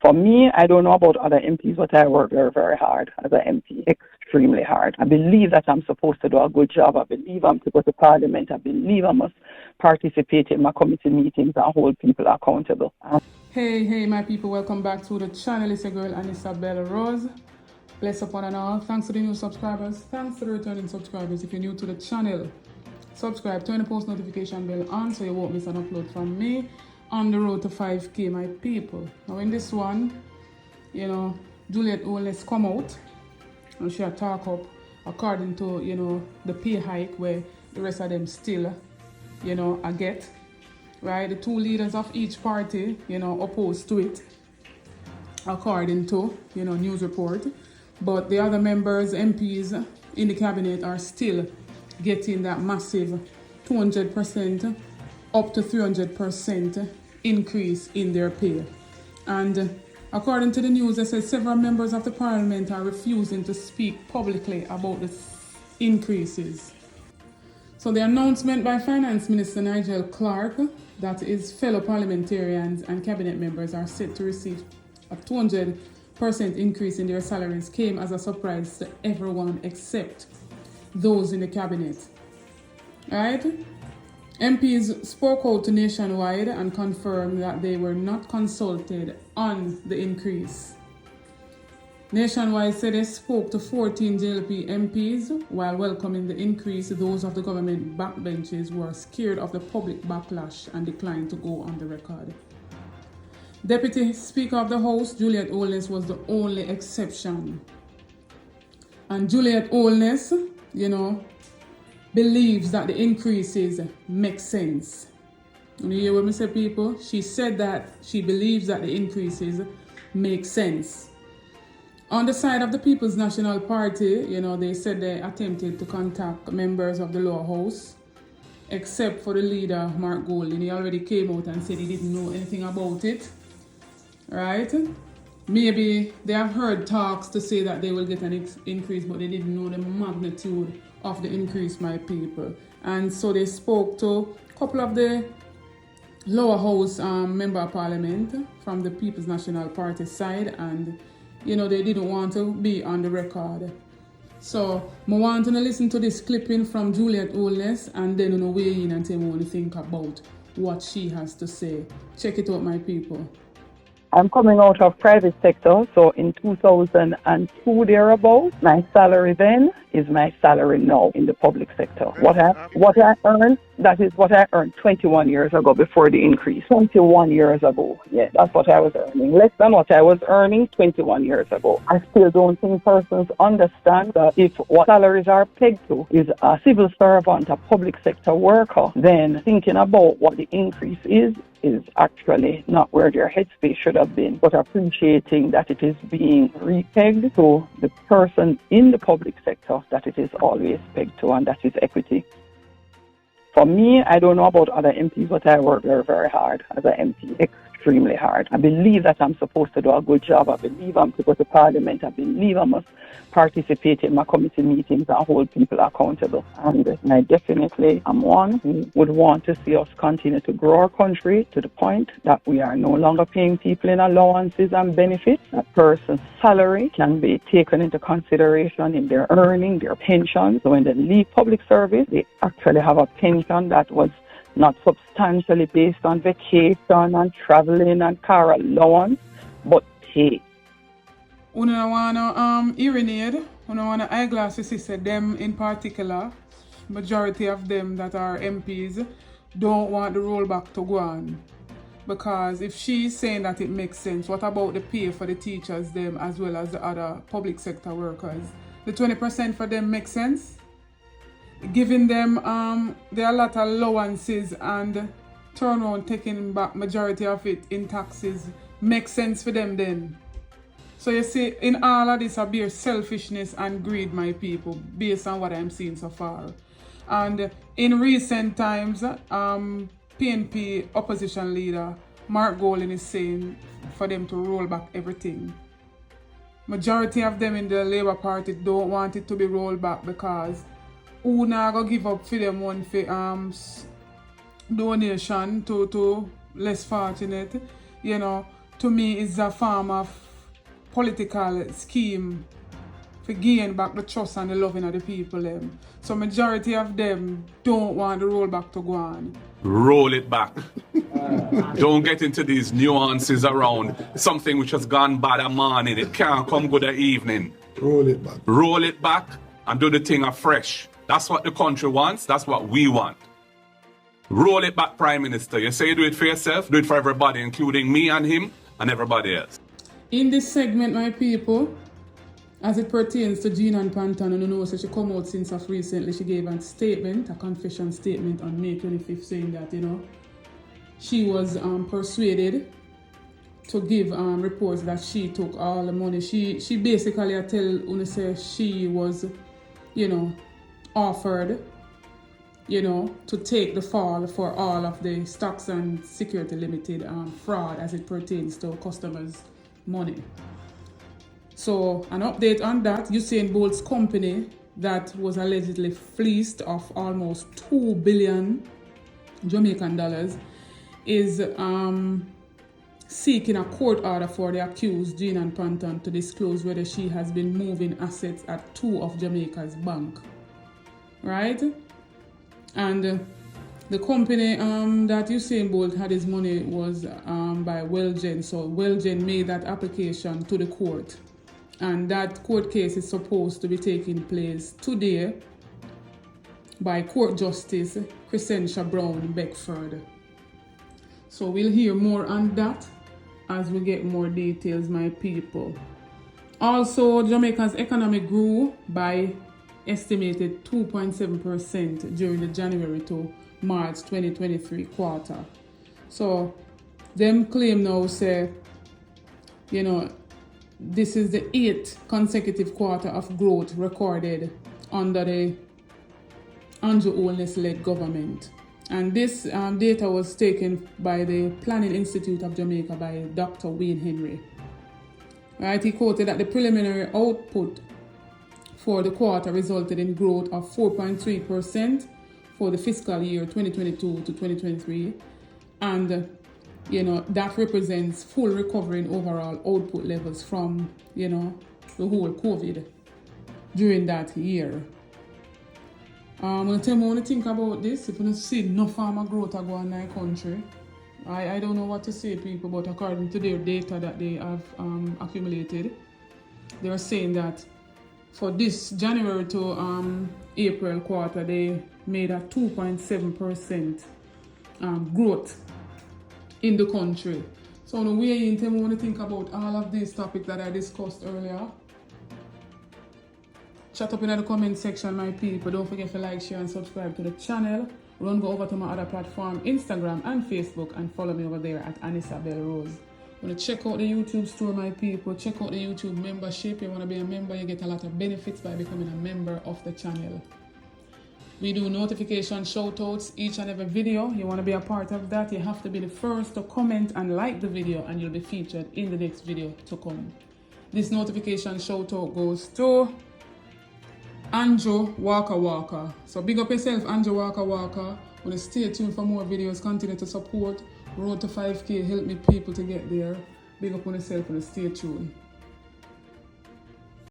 For me, I don't know about other MPs, but I work very, very hard as an MP, extremely hard. I believe that I'm supposed to do a good job. I believe I'm to go to Parliament. I believe I must participate in my committee meetings and hold people accountable. Hey, my people, welcome back to the channel. It's your girl, Anissa Bella Rose. Bless upon and all. Thanks to the new subscribers. Thanks to the returning subscribers. If you're new to the channel, subscribe, turn the post notification bell on so you won't miss an upload from me on the road to 5K, my people. Now in this one, Juliet Holness come out and she talk up according to, the pay hike where the rest of them still, I get. Right, the two leaders of each party, opposed to it, according to, news report. But the other members, MPs in the cabinet are still getting that massive 200% up to 300% increase in their pay. And according to the news, they said several members of the parliament are refusing to speak publicly about the increases. So the announcement by Finance Minister Nigel Clark that his fellow parliamentarians and cabinet members are set to receive a 200% increase in their salaries came as a surprise to everyone except those in the cabinet. Right? MPs spoke out to Nationwide and confirmed that they were not consulted on the increase. Nationwide said they spoke to 14 JLP MPs while welcoming the increase. Those of the government backbenches were scared of the public backlash and declined to go on the record. Deputy Speaker of the House, Juliet Holness, was the only exception. And Juliet Holness, believes that the increases make sense. You hear what I say, people? She said that she believes that the increases make sense. On the side of the People's National Party, they said they attempted to contact members of the lower house, except for the leader, Mark Golding. He already came out and said he didn't know anything about it, right? Maybe they have heard talks to say that they will get an increase, but they didn't know the magnitude of the increase, my people. And so they spoke to a couple of the lower house member of parliament from the People's National Party side, and they didn't want to be on the record. So, I want to listen to this clipping from Juliet Holness and then weigh in and tell me what you think about what she has to say. Check it out, my people. I'm coming out of private sector, so in 2002 thereabouts, my salary then is my salary now in the public sector. What I earned, that is what I earned 21 years ago before the increase. 21 years ago, yeah, that's what I was earning. Less than what I was earning 21 years ago. I still don't think persons understand that if what salaries are pegged to is a civil servant, a public sector worker, then thinking about what the increase is actually not where their headspace should have been, but appreciating that it is being repegged to the person in the public sector that it is always pegged to, and that is equity. For me, I don't know about other MPs, but I work very, very hard as an MP, extremely hard. I believe that I'm supposed to do a good job. I believe I'm to go to Parliament. I believe I must participate in my committee meetings and hold people accountable. And I definitely am one who would want to see us continue to grow our country to the point that we are no longer paying people in allowances and benefits. A person's salary can be taken into consideration in their earning, their pensions. So when they leave public service, they actually have a pension that was not substantially based on vacation and traveling and car allowance, but pay. Una wanna hearing aid, una wanna eyeglasses, sister, them in particular, majority of them that are MPs don't want the rollback to go on. Because if she's saying that it makes sense, what about the pay for the teachers, them, as well as the other public sector workers? The 20% for them makes sense? Giving them there are a lot of allowances and turn around taking back majority of it in taxes makes sense for them then. So you see, in all of this, I bear selfishness and greed, my people, based on what I'm seeing so far. And in recent times, PNP opposition leader Mark Golding is saying for them to roll back everything. Majority of them in the Labour Party don't want it to be rolled back because who not gonna give up for them one for donation to less fortunate, to me is a form of political scheme to gain back the trust and the loving of the people. So majority of them don't want the rollback to go on. Roll it back. Don't get into these nuances around something which has gone bad a morning. It can't come good a evening. Roll it back. Roll it back and do the thing afresh. That's what the country wants. That's what we want. Roll it back, Prime Minister. You say you do it for yourself, do it for everybody, including me and him and everybody else. In this segment, my people, as it pertains to Jean and Panton, and you know, so she come out since of recently, she gave a statement, a confession statement on May 25th saying that, you know, she was persuaded to give reports that she took all the money. She basically, I tell Una say she was, you know, offered, you know, to take the fall for all of the Stocks and Security Limited fraud as it pertains to customers' money. So an update on that, Usain Bolt's company that was allegedly fleeced of almost 2 billion Jamaican dollars is seeking a court order for the accused, Jean and Panton, to disclose whether she has been moving assets at 2 of Jamaica's bank. Right? And the company that Usain Bolt had his money was by Wellgen. So Wellgen made that application to the court. And that court case is supposed to be taking place today by Court Justice Crescentia Brown Beckford. So we'll hear more on that as we get more details, my people. Also, Jamaica's economy grew by estimated 2.7% during the January to March 2023 quarter. So them claim now say, you know, this is the 8th consecutive quarter of growth recorded under the Juliet Holness-led government. And this data was taken by the Planning Institute of Jamaica by Dr. Wayne Henry. Right, he quoted that the preliminary output for the quarter resulted in growth of 4.3% for the fiscal year 2022 to 2023. And you know, that represents full recovery in overall output levels from, you know, the whole COVID during that year. I'm going to tell you what I think about this. If you don't see no farmer growth go on in our country, I don't know what to say, people, but according to their data that they have accumulated, they are saying that for this January to April quarter, they made a 2.7% growth in the country. So on the way in, tell me what you think about all of these topics that I discussed earlier. Chat up in the comment section, my people. Don't forget to like, share, and subscribe to the channel. Run go over to my other platform, Instagram and Facebook, and follow me over there at Anisabel Rose. Want to check out the YouTube store, my people. Check out the YouTube membership. You want to be a member, you get a lot of benefits by becoming a member of the channel. We do notification shoutouts each and every video. You want to be a part of that, you have to be the first to comment and like the video, and you'll be featured in the next video to come. This notification shoutout goes to Andrew Walker. So big up yourself, Andrew Walker. Want to stay tuned for more videos. Continue to support Road to 5K. Help me people to get there. Big up on yourself and stay tuned.